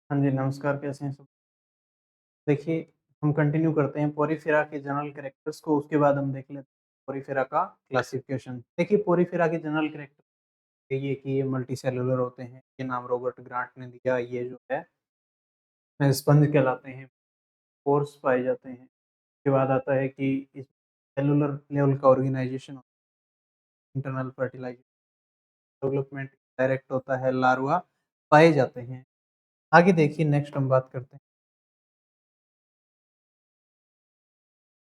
हाँ जी, नमस्कार, कैसे हैं सब? देखिए, हम कंटिन्यू करते हैं पोरीफेरा के जनरल कैरेक्टर्स को, उसके बाद हम देख लेते हैं पोरीफेरा का क्लासिफिकेशन। देखिए, पोरीफेरा के जनरल कैरेक्टर ये कि ये मल्टीसेलुलर होते हैं, ये नाम रॉबर्ट ग्रांट ने दिया। ये जो है स्पंज कहलाते हैं, पोर्स पाए जाते हैं। उसके बाद आता है कि इस सेलुलर लेवल का organization, internal fertilization, development direct होता है, लार्वा पाए जाते हैं। आगे देखिए, नेक्स्ट हम बात करते हैं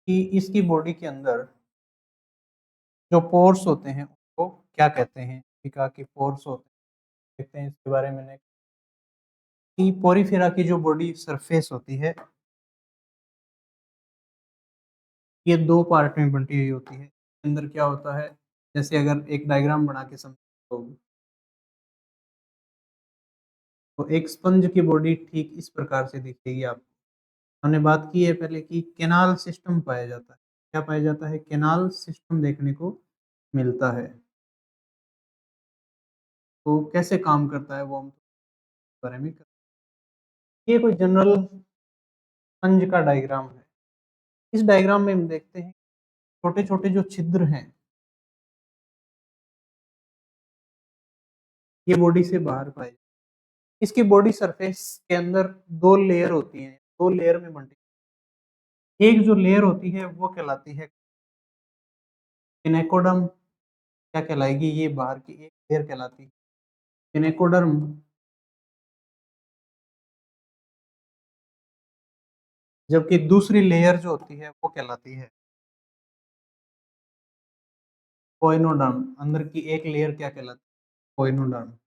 कि इसकी बॉडी के अंदर जो पोर्स होते हैं उनको क्या कहते हैं? अभी कहा कि पोर्स होते हैं, देखते हैं इसके बारे में नेक्स्ट कि पोरीफेरा की जो बॉडी सरफेस होती है, ये 2 पार्ट में बँटी हुई होती है। अंदर क्या होता है, जैसे अगर एक डायग्राम बना के समझो तो एक स्पंज की बॉडी ठीक इस प्रकार से दिखेगी आपको। हमने बात की है पहले कि कैनाल सिस्टम पाया जाता है। क्या पाया जाता है? कैनाल सिस्टम देखने को मिलता है। तो कैसे काम करता है वो हम बारे में ये कोई जनरल स्पंज का डायग्राम है। इस डायग्राम में हम देखते हैं छोटे-छोटे जो छिद्र हैं, ये बॉडी से बाहर पाए जाते हैं। इसकी बॉडी सरफेस के अंदर 2 लेयर होती हैं, 2 लेयर में बँटी। एक जो लेयर होती है वो कहलाती है पिनेकोडर्म। क्या कहलाएगी? ये बाहर की एक लेयर कहलाती है पिनेकोडर्म। जबकि दूसरी लेयर जो होती है वो कहलाती है कोइनोडर्म। अंदर की एक लेयर क्या कहलाती है? कोइनोडर्म।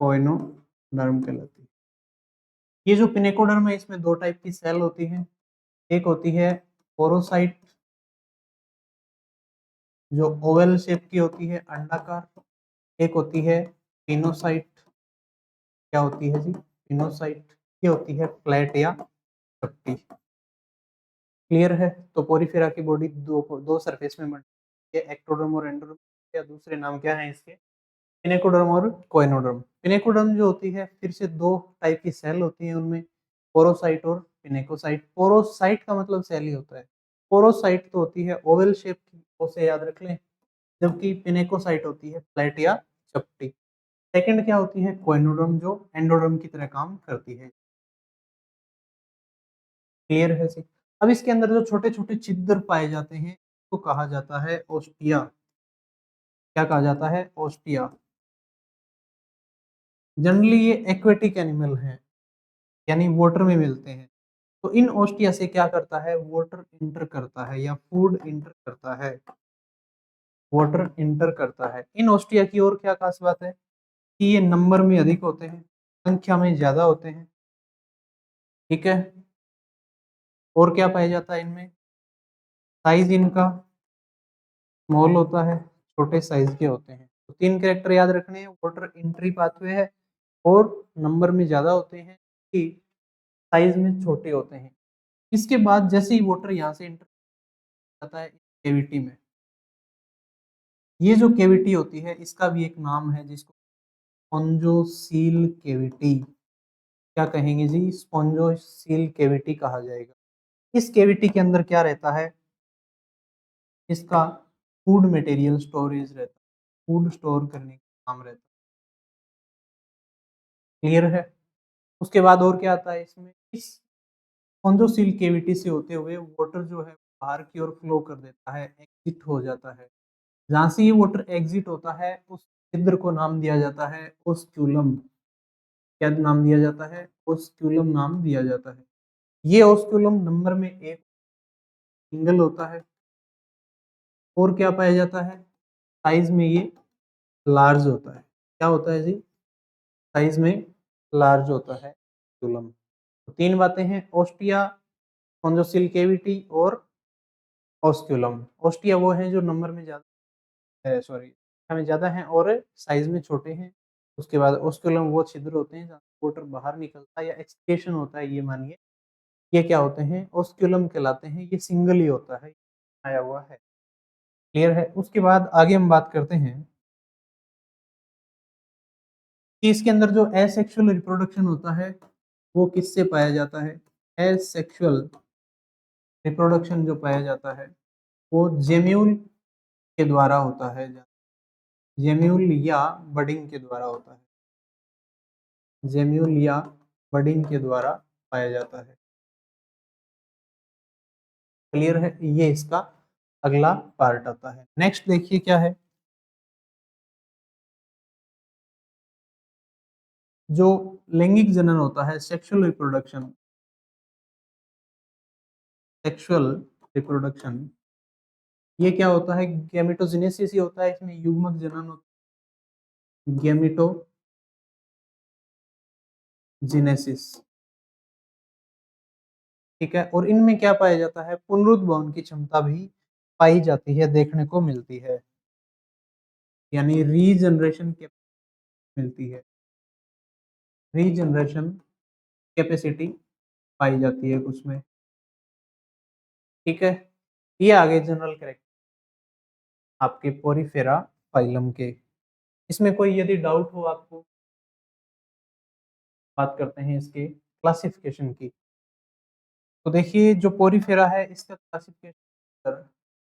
कोइनोडर्म कहलाती है। ये जो पिनेकोडर्म है इसमें 2 टाइप की सेल होती हैं। एक होती है पोरोसाइट, जो ओवल शेप की होती है, अंडाकार। एक होती है पिनोसाइट। क्या होती है जी? पिनोसाइट। ये होती है फ्लैट या चपटी। क्लियर है? तो पोरीफेरा की बॉडी 2 सरफेस में बंटी है, एक्टोडर्म और एंडोडर्म। या दूसरे नाम क्या हैं इसके? पिनेकोडर्म और कोइनोडर्म। पिनेकोडर्म जो होती है फिर से 2 टाइप की सेल होती हैं उनमें, पोरोसाइट और पिनेकोसाइट। पोरोसाइट का मतलब सेल ही होता है। पोरोसाइट तो होती है ओवल शेप की, उसे याद रख लें, जबकि पिनेकोसाइट होती है फ्लैट या चपटी। सेकंड क्या होती है? कोइनोडर्म, जो एंडोडर्म की तरह काम करती है। क्लियर है जी? अब इसके अंदर जो छोटे-छोटे छिद्र पाए जाते हैं, उसको कहा जाता है ओस्टिया। क्या कहा जाता है? ओस्टिया। जनरली ये एक्वेटिक एनिमल हैं, यानी वाटर में मिलते हैं। तो इन ओस्टिया से क्या करता है? वाटर इंटर करता है या फूड इंटर करता है। वाटर इंटर करता है। इन ओस्टिया की और क्या खास बात है कि ये नंबर में अधिक होते हैं, संख्या में ज़्यादा होते हैं, ठीक है? और क्या पाया जाता है इनमें? साइज़ इनका स्मॉल होता है, छोटे साइज़ के होते हैं। तो 3 कैरेक्टर याद रखने हैं, वाटर एंट्री पाथवे है और नंबर में ज़्यादा होते हैं कि साइज़ में छोटे होते हैं। इसके बाद जैसे ही वाटर यहाँ से एंटर जाता है कैविटी में, ये जो कैविटी होती है इसका भी एक नाम है जिसको स्पॉन्जोसील कैविटी। क्या कहेंगे जी? स्पॉन्जोसील कैविटी कहा जाएगा। इस कैविटी के अंदर क्या रहता है? इसका फूड मटेरियल स्टोरेज रहता है, फूड स्टोर करने का काम रहता है। क्लियर है? उसके बाद और क्या आता है इसमें? इस स्पॉन्जोसील कैविटी से होते हुए वाटर जो है बाहर की ओर फ्लो कर देता है, एग्जिट हो जाता है। जहाँ से ये वाटर एग्जिट होता है उस छिद्र को नाम दिया जाता है ओस्क्यूलम। क्या नाम दिया जाता है? ओस्क्यूलम नाम दिया जाता है। ये ओस्क्यूलम नंबर में एक सिंगल होता है। और क्या पाया जाता है? साइज़ में ये लार्ज होता है। क्या होता है जी? साइज़ में लार्ज होता है ओस्क्यूलम। तो 3 बातें हैं, ओस्टिया, स्पॉन्जोसील कैविटी और ओस्क्यूलम। ओस्टिया वो हैं जो नंबर में ज़्यादा सॉरी, संख्या में ज़्यादा हैं और साइज़ में छोटे हैं। उसके बाद ओस्कुलम वो छिद्र होते हैं जहाँ वाटर बाहर निकलता है या एक्सक्रीशन होता है, ये मानिए। ये क्या होते हैं? ओस्कुलम कहलाते हैं। ये सिंगल ही होता है, आया हुआ है। क्लियर है? उसके बाद आगे हम बात करते हैं कि इसके अंदर जो एसेक्सुअल रिप्रोडक्शन होता है, वो किससे पाया जाता है? एसेक्सुअल रिप्रोडक्शन जो पाया जाता है, वो जेम्यूल के द्वारा होता है। जेम्यूल या बडिंग के द्वारा होता है। जेम्यूल या बडिंग के द्वारा पाया जाता है। क्लियर है? ये इसका अगला पार्ट आता है। नेक्स्ट देखिए क्या है, जो लैंगिक जनन होता है, सेक्सुअल रिप्रोडक्शन, सेक्सुअल रिप्रोडक्शन, ये क्या होता है? गैमेटोजेनेसिस ही होता है, इसमें युग्मक जनन होता है, गैमेटोजेनेसिस। ठीक है, और इनमें क्या पाया जाता है? पुनरुद्भवन की क्षमता भी पाई जाती है, देखने को मिलती है, यानी रीजनरेशन मिलती है, रीजनरेशन कैपेसिटी पाई जाती है उसमें। ठीक है, ये आगे जनरल करेक्ट आपके पोरीफेरा फाइलम के। इसमें कोई यदि डाउट हो आपको, बात करते हैं इसके क्लासिफिकेशन की। तो देखिए, जो पोरीफेरा है इसका क्लासिफिकेशन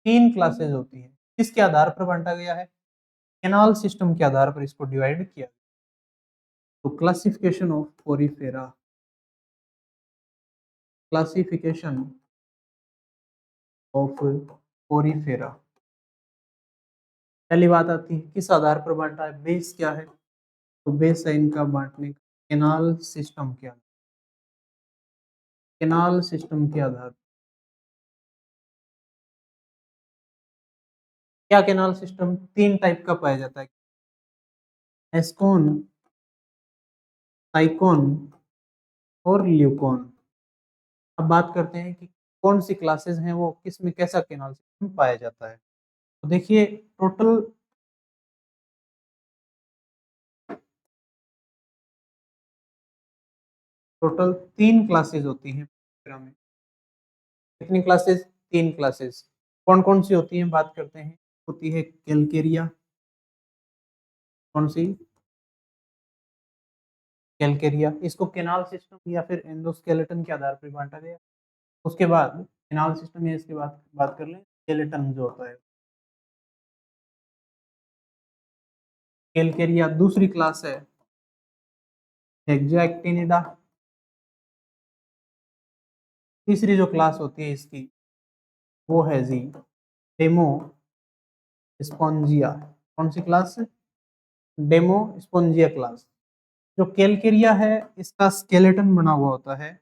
3 क्लासेस होती हैं। किसके आधार पर बांटा गया है? कैनाल सिस्टम के आधार पर इसको डिवाइड किया। तो classification of Porifera, classification of Porifera, पहली बात आती है किस आधार पर बांटा है? बेस क्या है? तो बेस है इनका बांटने का कैनाल सिस्टम के आधार, कैनाल सिस्टम के आधार। क्या कैनाल सिस्टम 3 टाइप का पाया जाता है? एस्कोन, साइकोन और ल्यूकोन। अब बात करते हैं कि कौन सी क्लासेस हैं, वो किसमें कैसा कैनाल सिस्टम पाया जाता है। तो देखिए, टोटल 3 क्लासेस होती हैं पोरीफेरा में। कितनी क्लासेस? 3 क्लासेस। कौन कौन सी होती हैं, बात करते हैं। होती है कैलकेरिया, कौन सी? कैलकेरिया, इसको कैनाल सिस्टम या फिर एंडोस्केलेटन के आधार पर बांटा गया। उसके बाद कैनाल सिस्टम या इसके बाद बात कर लें स्केलेटन जो होता है कैलकेरिया। दूसरी क्लास है हेक्साक्टिनिडा। तीसरी जो क्लास होती है इसकी, वो है जी डेमो स्पॉन्जिया। कौन सी क्लास? Demo Spongia class. जो कैलकेरिया है इसका स्केलेटन बना हुआ होता है,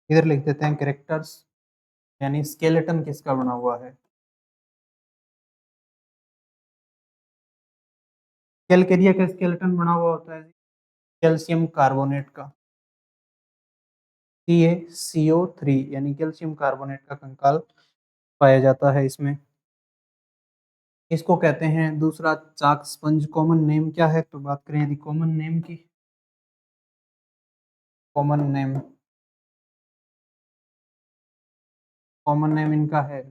इधर लिख देते हैं कैरेक्टर्स, यानी स्केलेटन किसका बना हुआ है। कैलकेरिया का स्केलेटन बना हुआ होता है कैल्शियम कार्बोनेट का, CaCO3, यानी कैल्शियम कार्बोनेट का कंकाल पाया जाता है इसमें। इसको कहते हैं दूसरा चाक स्पंज। कॉमन नेम क्या है? तो बात करें यदि कॉमन नेम की, कॉमन नेम, कॉमन नेम इनका है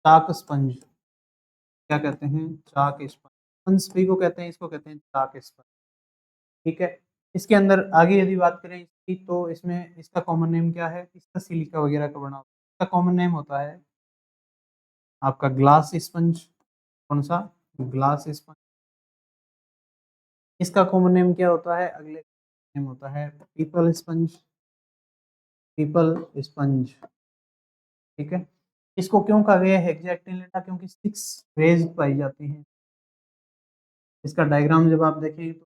चाक स्पंज। क्या कहते हैं? चाक स्पंज। स्पंज को कहते हैं, इसको कहते हैं चाक स्पंज। ठीक है, इसके अंदर आगे यदि बात करें इसकी, तो इसमें इसका कॉमन नेम क्या है? इसका सिलिका वगैरह का बना हुआ, इसका कॉमन नेम होता है आपका ग्लास स्पंज। कौन सा? Glass sponge. इसका कॉमन नेम क्या होता है? अगले नेम होता है पीपल स्पंज, पीपल स्पंज। ठीक है, इसको क्यों कहा गया है हेक्साक्टिनिडा? क्योंकि 6 रेज पाई जाती हैं। इसका डायग्राम जब आप देखेंगे तो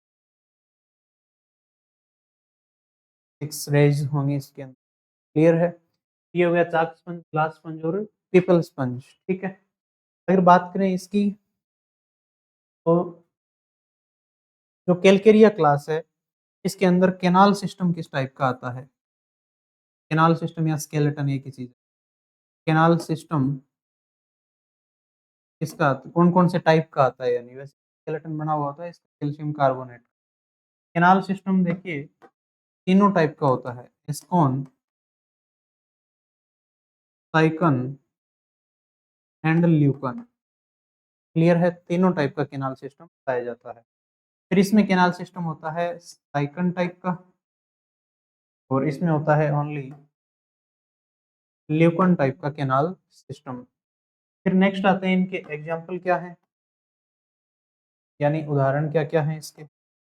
6 रेज होंगी इसके अंदर। क्लियर है? ये हो गया चाक स्पंज, ग्लास स्पंज और पीपल स्पंज। ठीक है, अगर बात करें इसकी, तो जो कैलकेरिया क्लास है इसके अंदर कैनाल सिस्टम किस टाइप का आता है? कैनाल सिस्टम या स्केलेटन एक ही चीज़ है। कैनाल सिस्टम किसका कौन-कौन से टाइप का आता है यानी वैसे स्केलेटन बना हुआ होता है इसका कैल्शियम कार्बोनेट। कैनाल सिस्टम देखिए तीनों टाइप का होता है, एस्कॉन, साइकन एंड ल्यूकन। क्लियर है? तीनों टाइप का कैनाल सिस्टम पाया जाता है। फिर इसमें कैनाल सिस्टम होता है साइकन टाइप का और इसमें होता है ओनली ल्यूकन टाइप का कैनाल सिस्टम। फिर नेक्स्ट आते हैं इनके एग्जाम्पल क्या है, यानी उदाहरण क्या-क्या हैं इसके।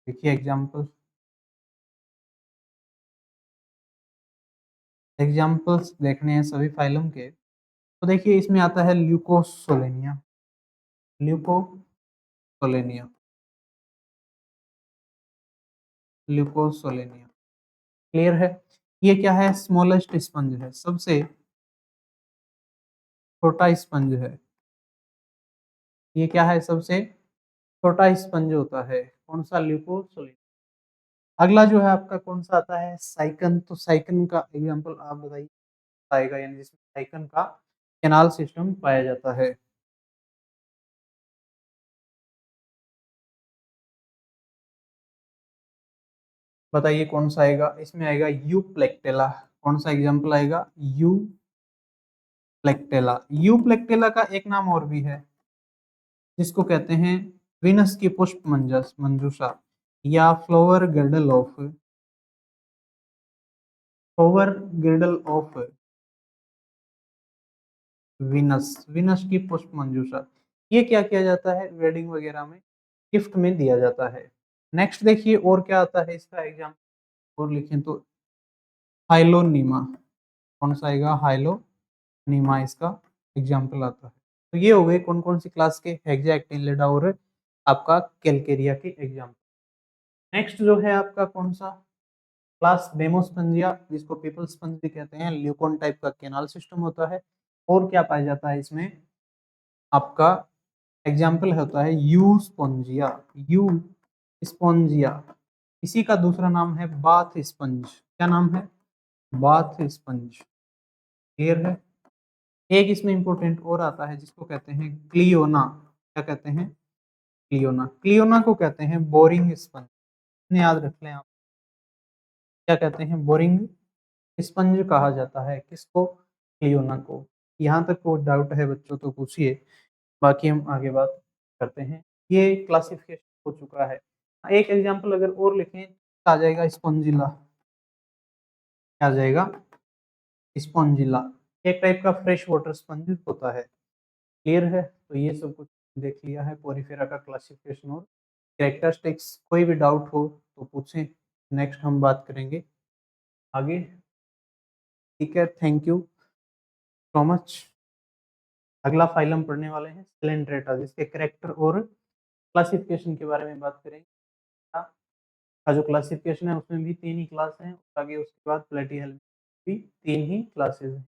देखिए एग्जाम्पल्स देखने हैं सभी फाइलम के। तो देखिए इसमें आता है ल्यूकोसोलेनिया, ल्यूकोसोलेनिया, ल्यूकोसोलेनिया। क्लियर है? ये क्या है? स्मॉलेस्ट स्पंज है, सबसे छोटा स्पंज है। ये क्या है? सबसे छोटा स्पंज होता है। कौन सा? ल्यूकोसोलेनिया। अगला जो है आपका कौन सा आता है? साइकन। तो साइकन का एग्जांपल आप बताइए आएगा यानी जिसमें साइकन का कैनाल सिस्टम पाया जाता है। बताइए कौन सा आएगा? इसमें आएगा यूप्लेक्टेला। कौन सा एग्जांपल आएगा? यूप्लेक्टेला। यूप्लेक्टेला का एक नाम और भी है जिसको कहते हैं वीनस की पुष्प मंजूषा या फ्लावर गिर्डल ऑफ वीनस, वीनस की पुष्प मंजूषा। ये क्या किया जाता है? वेडिंग वगैरह में गिफ्ट में दिया जाता है। नेक्स्ट देखिए और क्या आता है इसका एग्जांपल और लिखें तो हाइलोनीमा। कौन सा आएगा? हाइलोनीमा इसका एग्जांपल आता है। तो ये हो गए कौन-कौन सी क्लास के हेक्साक्टिनलिडा और आपका कैलकेरिया के एग्जांपल। नेक्स्ट जो है आपका कौन सा? क्लास डेमोस्पंजिया जिसको पीपल स्पंज भी कहते हैं, ल्यूकोन टाइप का कैनाल सिस्टम होता है। और क्या पाया जाता है इसमें? आपका एग्जाम्पल होता है यू स्पोंजिया, यू स्पोंजिया। इसी का दूसरा नाम है बाथ स्पंज। क्या नाम है? Bath sponge. क्लियर है? एक इसमें इंपॉर्टेंट और आता है जिसको कहते हैं क्लियोना। क्या कहते हैं? क्लियोना। क्लियोना को कहते हैं बोरिंग स्पंज। इन्हें याद रख लें आप। क्या कहते हैं? बोरिंग स्पंज कहा जाता है किसको? क्लियोना को। यहाँ तक कोई डाउट है बच्चों तो पूछिए, बाकी हम आगे बात करते हैं। ये क्लासिफिकेशन हो चुका है। एक एग्जांपल अगर और लिखें तो आ जाएगा स्पॉन्जिला। क्या आ जाएगा? स्पॉन्जिला। एक टाइप का फ्रेश वाटर स्पंज होता है। क्लियर है? तो ये सब कुछ देख लिया है पोरिफेरा का क्लासिफिकेशन और कैरेक्टरिस्टिक्स। कोई भी डाउट हो तो पूछें, नेक्स्ट हम बात करेंगे आगे। ठीक है, थैंक यू सो मच। अगला फाइल हम पढ़ने वाले हैं सिलेंड्रेटा जिसके कैरेक्टर और क्लासिफिकेशन के बारे में बात करेंगे। का जो क्लासिफिकेशन है उसमें भी 3 ही क्लास हैं और आगे उसके बाद प्लेटीहेल्मिंथ भी 3 ही क्लासेस हैं।